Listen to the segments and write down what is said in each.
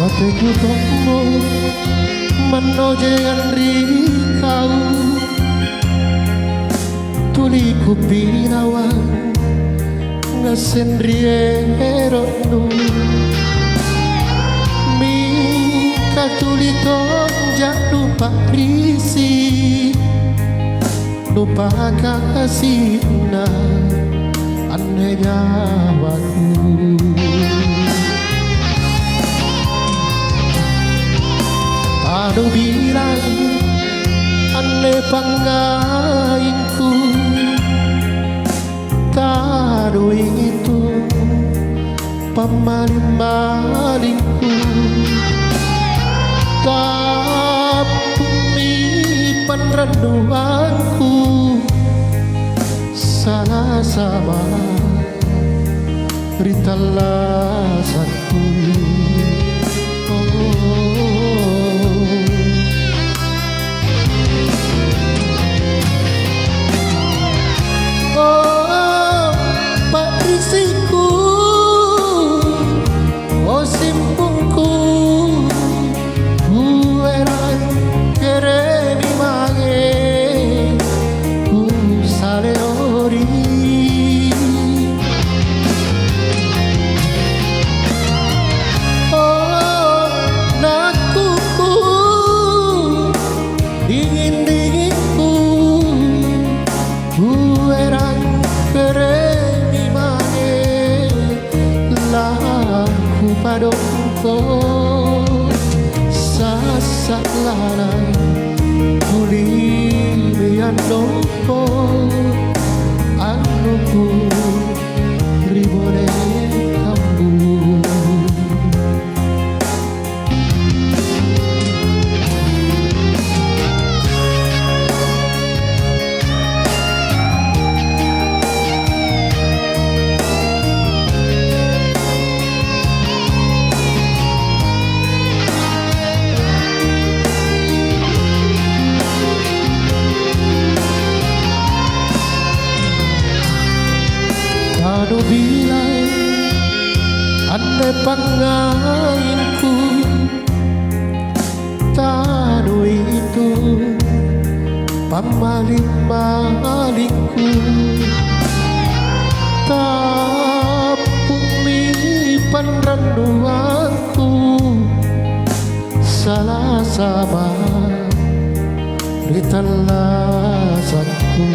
Hatiku tomo manojegan rikau tuliku pinawan ngasendriero nu mika tulito lupa risi lupa kasihna anehnya waktu anu bilang aneh pangainku taruh itu pamaling-malingku tapi penrenduanku salah sama ritalasanku padongko sasak larang tuli bian dongko anuku ribone kambu anu bilang ane pangainku tanu itu pamaling-malingku tapumi panranduanku salah sama ritalasanku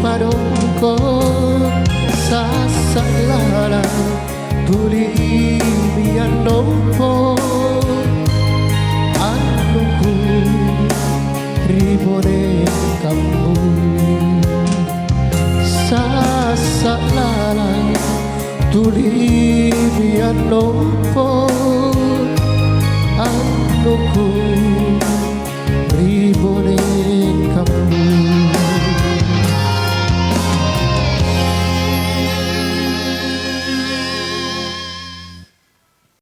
padongko sasak larang tuli bian dompo anuku ribone kamu sasak larang tuli bian dompo anuku